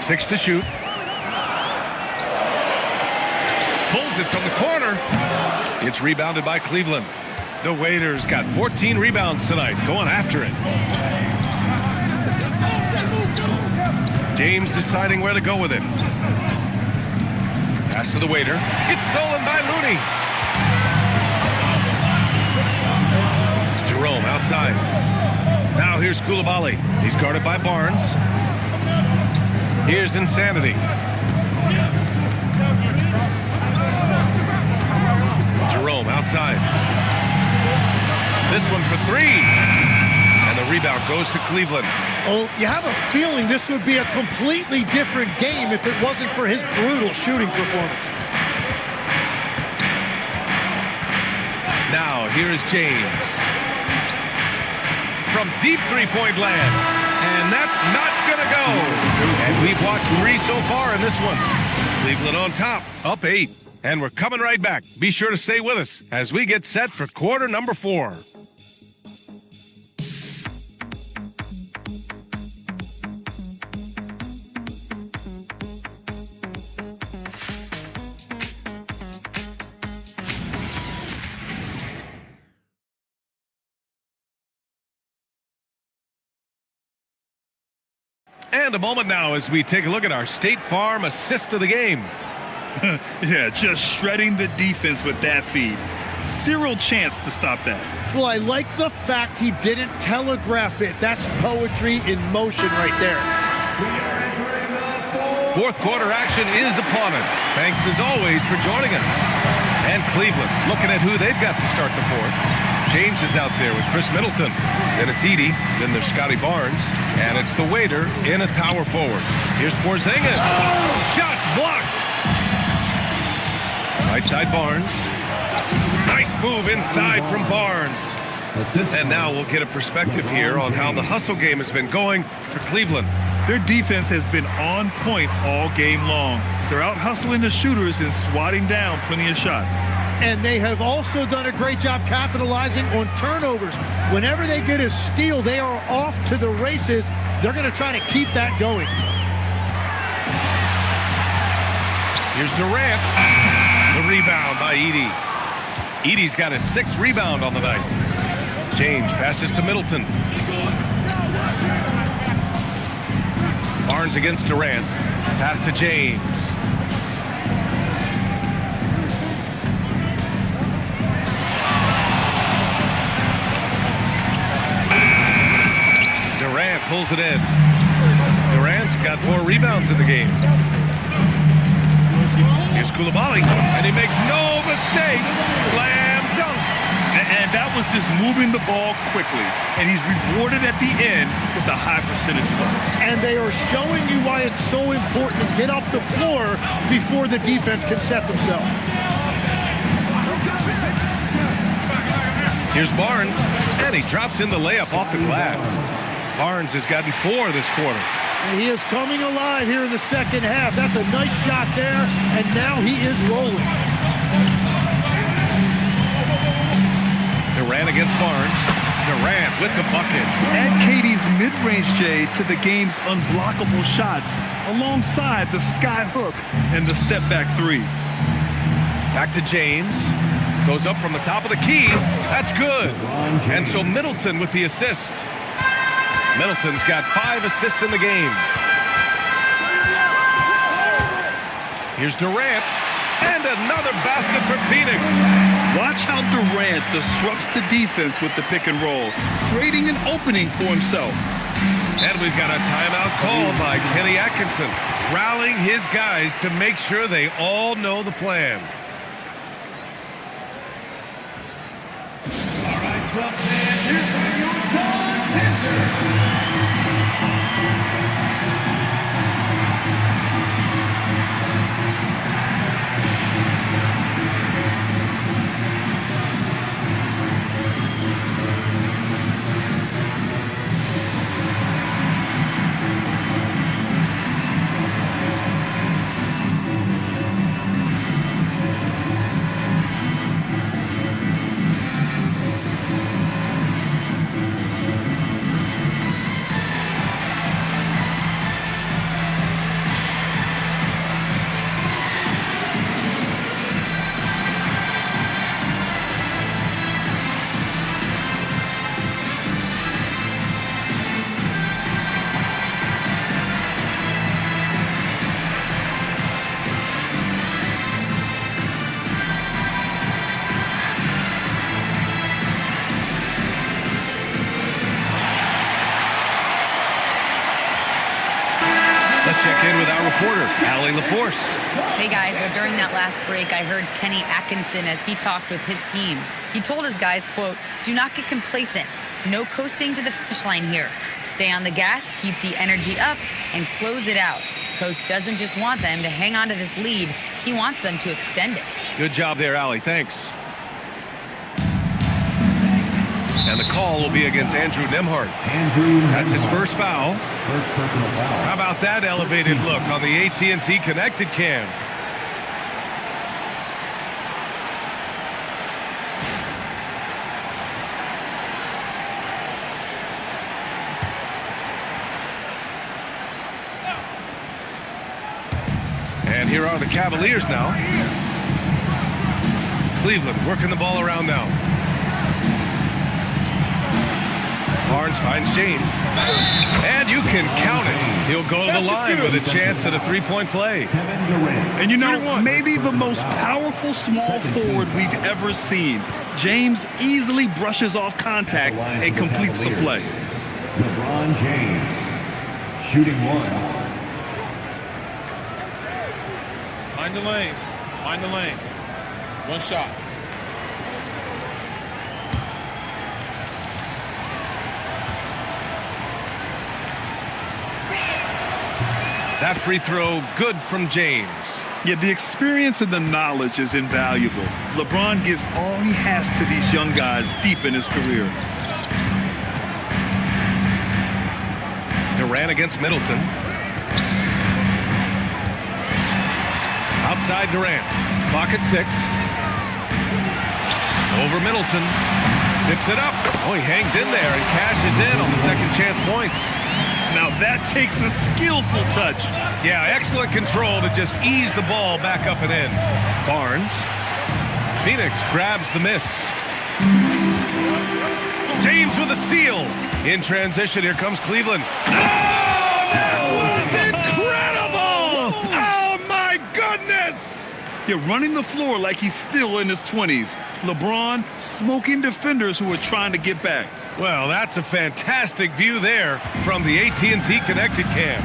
6 to shoot. Pulls it from the corner. It's rebounded by Cleveland. The Waiters got 14 rebounds tonight, going after it. James deciding where to go with it. Pass to the Waiter. It's stolen by Looney. Jerome outside. Now here's Coulibaly. He's guarded by Barnes. Here's Insanity. Jerome outside. This one for 3. And the rebound goes to Cleveland. Oh, you have a feeling this would be a completely different game if it wasn't for his brutal shooting performance. Now, here is James. From deep three-point land. And that's not going to go. And we've watched 3 so far in this one. Cleveland on top, up 8. And we're coming right back. Be sure to stay with us as we get set for quarter number 4. And a moment now as we take a look at our State Farm assist of the game. Yeah, just shredding the defense with that feed. Zero chance to stop that. Well, I like the fact he didn't telegraph it. That's poetry in motion right there. Fourth quarter action is upon us. Thanks as always for joining us. And Cleveland looking at who they've got to start the fourth. James is out there with Chris Middleton. Then it's Edey. Then there's Scotty Barnes. And it's the Waiter in at power forward. Here's Porzingis. Shots blocked. Right side Barnes. Nice move inside from Barnes. And now we'll get a perspective here on how the hustle game has been going for Cleveland. Their defense has been on point all game long. They're out hustling the shooters and swatting down plenty of shots. And they have also done a great job capitalizing on turnovers. Whenever they get a steal, they are off to the races. They're going to try to keep that going. Here's Durant. The rebound by Edey. Edey's got his 6th rebound on the night. James passes to Middleton. Barnes against Durant. Pass to James. Durant pulls it in. Durant's got 4 rebounds in the game. Here's Coulibaly, and he makes no mistake. Slam dunk. And that was just moving the ball quickly. And he's rewarded at the end with a high percentage of it. And they are showing you why it's so important to get up the floor before the defense can set themselves. Here's Barnes, and he drops in the layup off the glass. Barnes has gotten 4 this quarter. And he is coming alive here in the second half. That's a nice shot there, and now he is rolling. Durant against Barnes. Durant with the bucket. Add Katie's mid-range J to the game's unblockable shots alongside the sky hook and the step-back 3. Back to James. Goes up from the top of the key. That's good. And so Middleton with the assist. Middleton's got 5 assists in the game. Here's Durant. And another basket for Phoenix. Watch how Durant disrupts the defense with the pick and roll, creating an opening for himself. And we've got a timeout call by Kenny Atkinson, rallying his guys to make sure they all know the plan. All right, club fans, here's where your song answer. Let's check in with our reporter, Allie LaForce. Hey guys, well, during that last break, I heard Kenny Atkinson as he talked with his team. He told his guys, quote, "Do not get complacent. No coasting to the finish line here. Stay on the gas, keep the energy up, and close it out." Coach doesn't just want them to hang on to this lead. He wants them to extend it. Good job there, Allie. Thanks. And the call will be against Andrew Nembhard. That's his first foul. First personal foul. How about that elevated look on the AT&T connected cam? And here are the Cavaliers now. Cleveland working the ball around now. Barnes finds James. And you can count it. He'll go to the line with a chance at a three-point play. And you know, maybe the most powerful small forward we've ever seen. James easily brushes off contact and completes the play. LeBron James, shooting 1. Mind the lanes. Mind the lanes. One shot. That free throw, good from James. Yeah, the experience and the knowledge is invaluable. LeBron gives all he has to these young guys deep in his career. Durant against Middleton. Outside Durant. Clock at 6. Over Middleton. Tips it up. Oh, he hangs in there and cashes in on the second chance points. Now that takes a skillful touch. Yeah, excellent control to just ease the ball back up and in. Barnes. Phoenix grabs the miss. James with a steal. In transition, here comes Cleveland. Oh, that was incredible! Oh, my goodness! You're running the floor like he's still in his 20s. LeBron smoking defenders who are trying to get back. Well, that's a fantastic view there from the AT&T connected cam.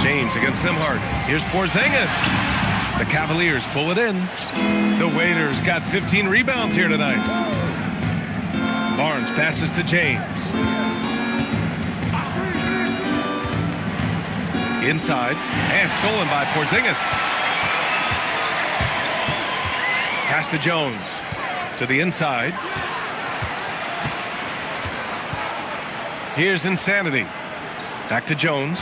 James against Nembhard. Here's Porzingis. The Cavaliers pull it in. The Waiters got 15 rebounds here tonight. Barnes passes to James. Inside, and stolen by Porzingis. Pass to Jones. To the inside. Here's Insanity. Back to Jones.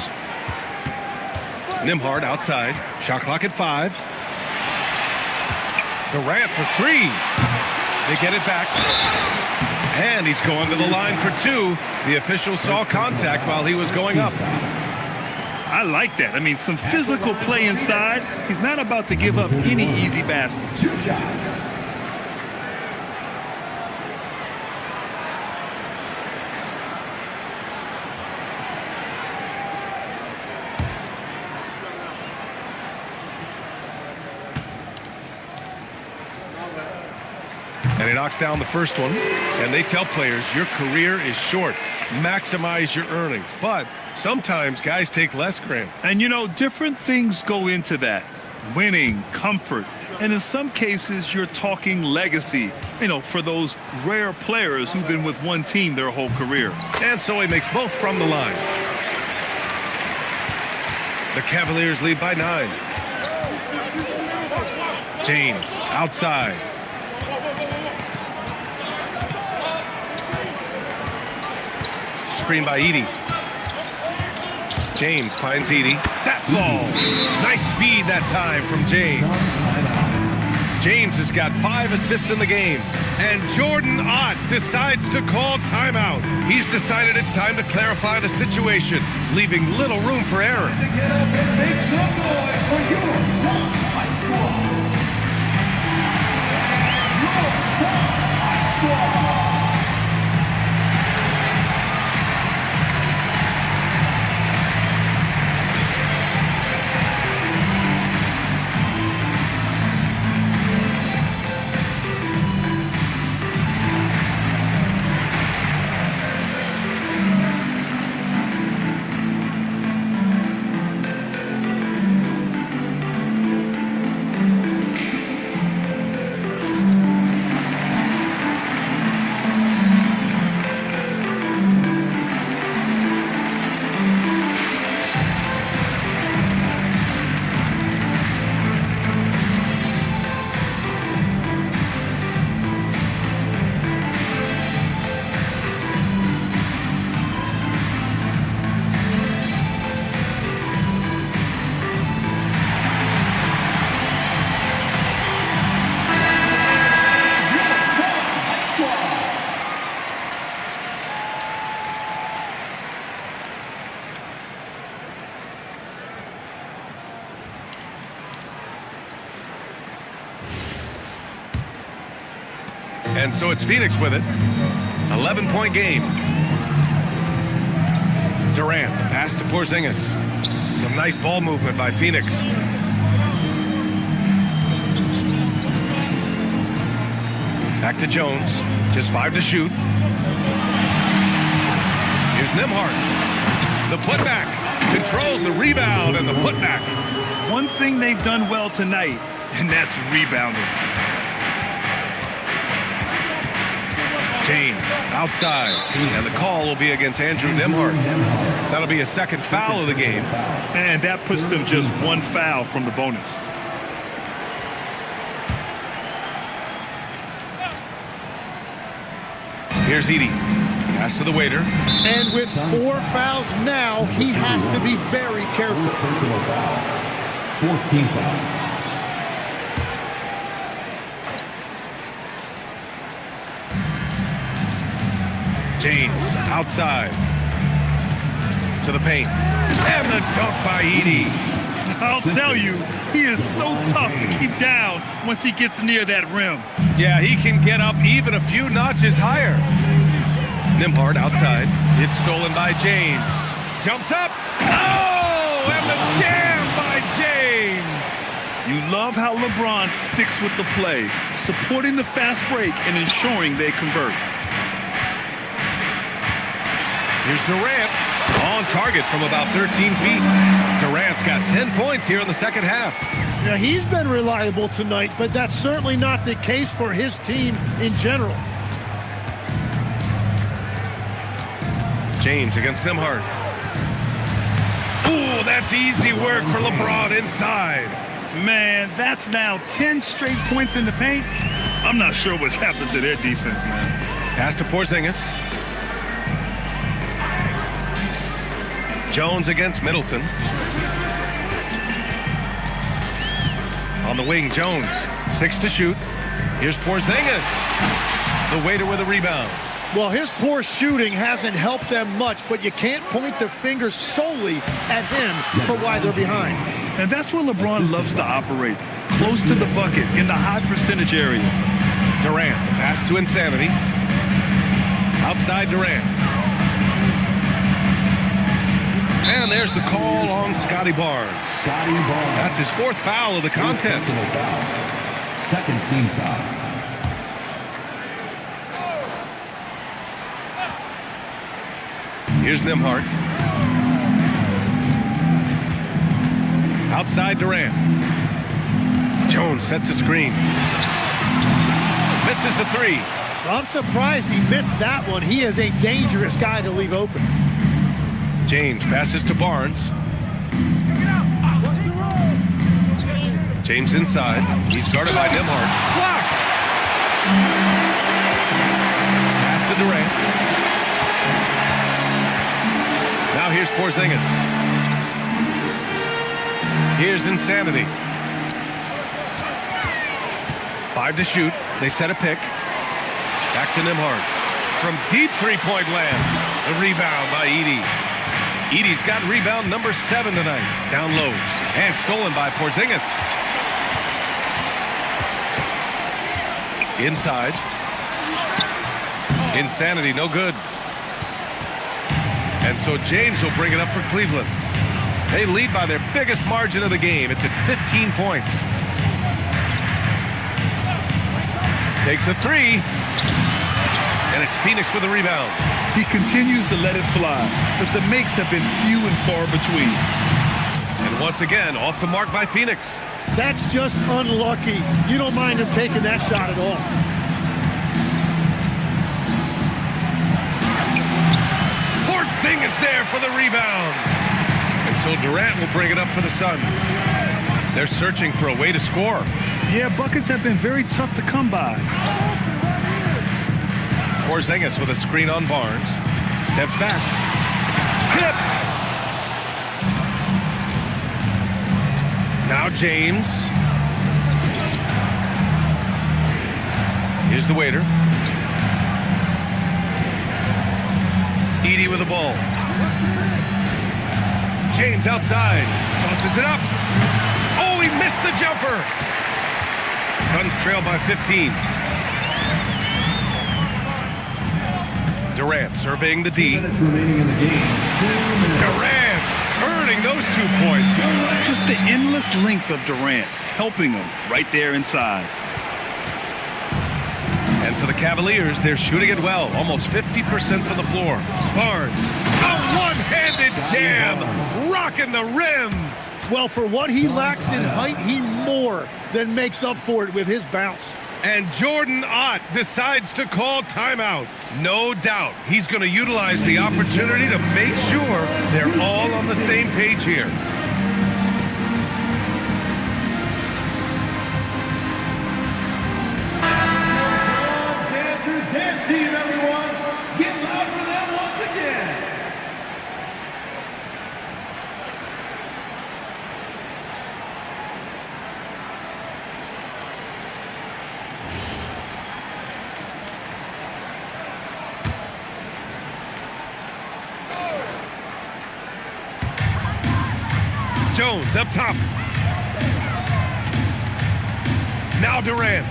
Nembhard outside. Shot clock at 5. Durant for 3. They get it back. And he's going to the line for 2. The official saw contact while he was going up. I like that. I mean, some physical play inside. He's not about to give up any easy baskets. 2 shots. And he knocks down the first one. And they tell players, your career is short. Maximize your earnings. But sometimes guys take less, Grant. And, you know, different things go into that. Winning, comfort, and in some cases, you're talking legacy, you know, for those rare players who've been with one team their whole career. And so he makes both from the line. The Cavaliers lead by 9. James outside. Screen by Edey. James finds Edey. That falls. Nice feed that time from James. James has got 5 assists in the game. And Jordan Ott decides to call timeout. He's decided it's time to clarify the situation, leaving little room for error. And so it's Phoenix with it. 11-point game. Durant, pass to Porzingis. Some nice ball movement by Phoenix. Back to Jones. Just 5 to shoot. Here's Nembhard. The putback. Controls the rebound and the putback. One thing they've done well tonight, and that's rebounding. James outside, and the call will be against Andrew Nembhard. That'll be a second foul of the game. And that puts them just 1 foul from the bonus. Here's Edey. Pass to the Waiter. And with 4 fouls now, he has to be very careful. Personal foul. 14th foul. James outside to the paint. And the dunk by Edey. I'll tell you, he is so tough to keep down once he gets near that rim. Yeah, he can get up even a few notches higher. Nembhard outside. It's stolen by James. Jumps up. Oh, and the jam by James. You love how LeBron sticks with the play, supporting the fast break and ensuring they convert. Here's Durant on on target from about 13 feet. Durant's got 10 points here in the second half. Yeah, he's been reliable tonight, but that's certainly not the case for his team in general. James against Nimhart. Ooh, that's easy work for LeBron inside. Man, that's now 10 straight points in the paint. I'm not sure what's happened to their defense, man. Pass to Porzingis. Jones against Middleton. On the wing, Jones. 6 to shoot. Here's Porzingis. The waiter with a rebound. Well, his poor shooting hasn't helped them much, but you can't point the finger solely at him for why they're behind. And that's where LeBron loves to operate. Close to the bucket, in the high percentage area. Durant, the pass to Insanity. Outside Durant. And there's the call on Scotty Barnes. Scotty Barnes. That's his 4th foul of the contest. Second team foul. Here's Nimhart. Outside Durant. Jones sets a screen. Misses the 3. Well, I'm surprised he missed that one. He is a dangerous guy to leave open. James passes to Barnes. James inside. He's guarded by Nimhart. Blocked! Pass to Durant. Now here's Porzingis. Here's Insanity. 5 to shoot. They set a pick. Back to Nimhart. From deep three-point land. The rebound by Edey. Edey's got rebound number 7 tonight. Down low. And stolen by Porzingis. Inside. Insanity, no good. And so James will bring it up for Cleveland. They lead by their biggest margin of the game. It's at 15 points. Takes a 3. And it's Phoenix with a rebound. He continues to let it fly, but the makes have been few and far between. And once again, off the mark by Phoenix. That's just unlucky. You don't mind him taking that shot at all. Porzingis there for the rebound. And so Durant will bring it up for the Suns. They're searching for a way to score. Yeah, buckets have been very tough to come by. Porzingis with a screen on Barnes. Steps back. Tipped. Now James. Here's the waiter. Edey with the ball. James outside. Tosses it up. Oh, he missed the jumper. Suns trail by 15. Durant surveying the D. Remaining in the game. Durant earning those 2 points. Just the endless length of Durant, helping him right there inside. And for the Cavaliers, they're shooting it well. Almost 50% from the floor. Barnes, a one-handed jam, rocking the rim. Well, for what he lacks in height, he more than makes up for it with his bounce. And Jordan Ott decides to call timeout. No doubt he's going to utilize the opportunity to make sure they're all on the same page here. Dancers, dance team, everyone. Get loud for them once again. Jones up top. Now Durant.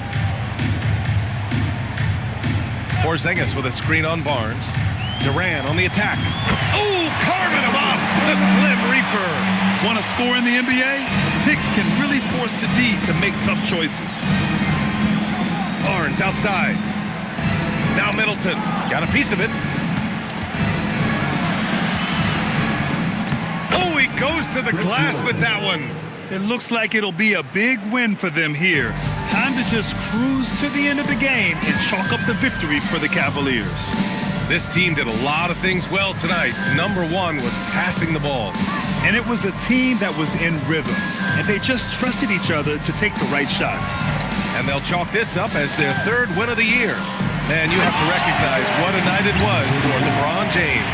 Porzingis with a screen on Barnes. Durant on the attack. Oh, carving him up. The Slim Reaper. Want to score in the NBA? Picks can really force the D to make tough choices. Barnes outside. Now Middleton. Got a piece of it. goes to the glass with that one. It looks like it'll be a big win for them here. Time to just cruise to the end of the game and chalk up the victory for the Cavaliers. This team did a lot of things well tonight. Number one was passing the ball. And it was a team that was in rhythm, and they just trusted each other to take the right shots. And they'll chalk this up as their third win of the year. And you have to recognize what a night it was for LeBron James.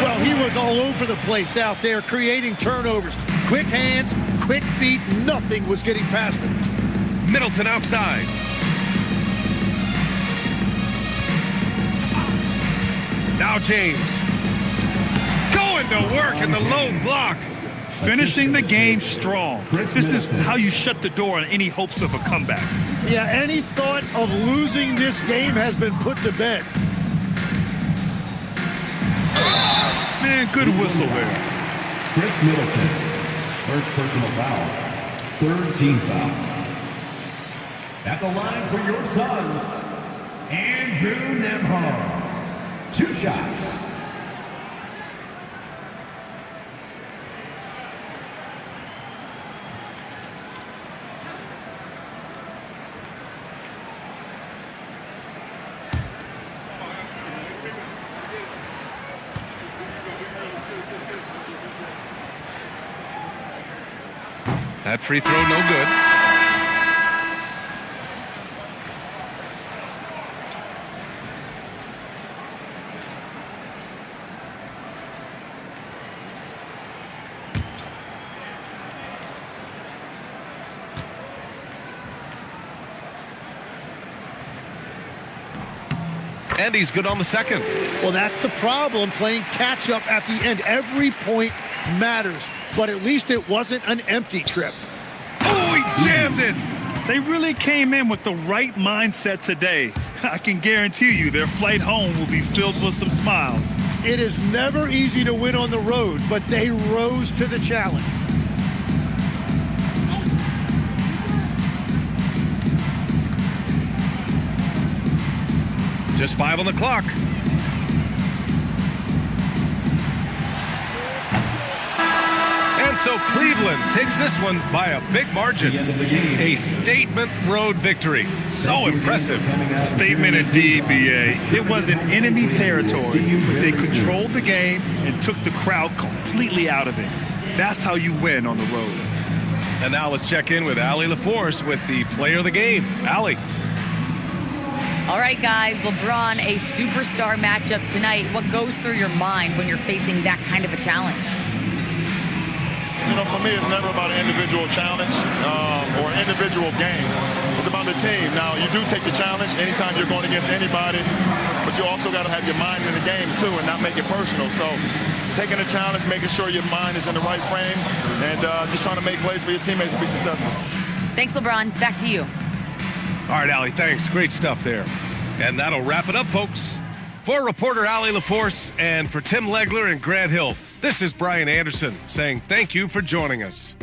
Well, he was all over the place out there, creating turnovers. Quick hands, quick feet, nothing was getting past him. Middleton outside. Now James. Going to work in the low block. Finishing the game strong. This is how you shut the door on any hopes of a comeback. Yeah, any thought of losing this game has been put to bed. Man, good whistle there. Chris Middleton, first personal foul, third team foul. At the line for your Suns, Andrew Nembhard. 2 shots. That free throw, no good. And he's good on the second. Well, that's the problem, playing catch-up at the end. Every point matters, but at least it wasn't an empty trip. Oh, he jammed it. They really came in with the right mindset today. I can guarantee you their flight home will be filled with some smiles. It is never easy to win on the road, but they rose to the challenge. Just 5 on the clock. And so Cleveland takes this one by a big margin. A statement road victory. So impressive. Statement indeed, BA. It was in enemy territory, but they controlled the game and took the crowd completely out of it. That's how you win on the road. And now let's check in with Allie LaForce with the player of the game. Allie. All right, guys, LeBron, a superstar matchup tonight. What goes through your mind when you're facing that kind of a challenge? You know, for me, it's never about an individual challenge or an individual game. It's about the team. Now, you do take the challenge anytime you're going against anybody, but you also got to have your mind in the game, too, and not make it personal. So taking a challenge, making sure your mind is in the right frame, and just trying to make plays for your teammates to be successful. Thanks, LeBron. Back to you. All right, Allie, thanks. Great stuff there. And that'll wrap it up, folks. For reporter Allie LaForce and for Tim Legler and Grant Hill, this is Brian Anderson saying thank you for joining us.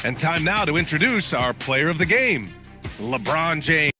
And time now to introduce our player of the game, LeBron James.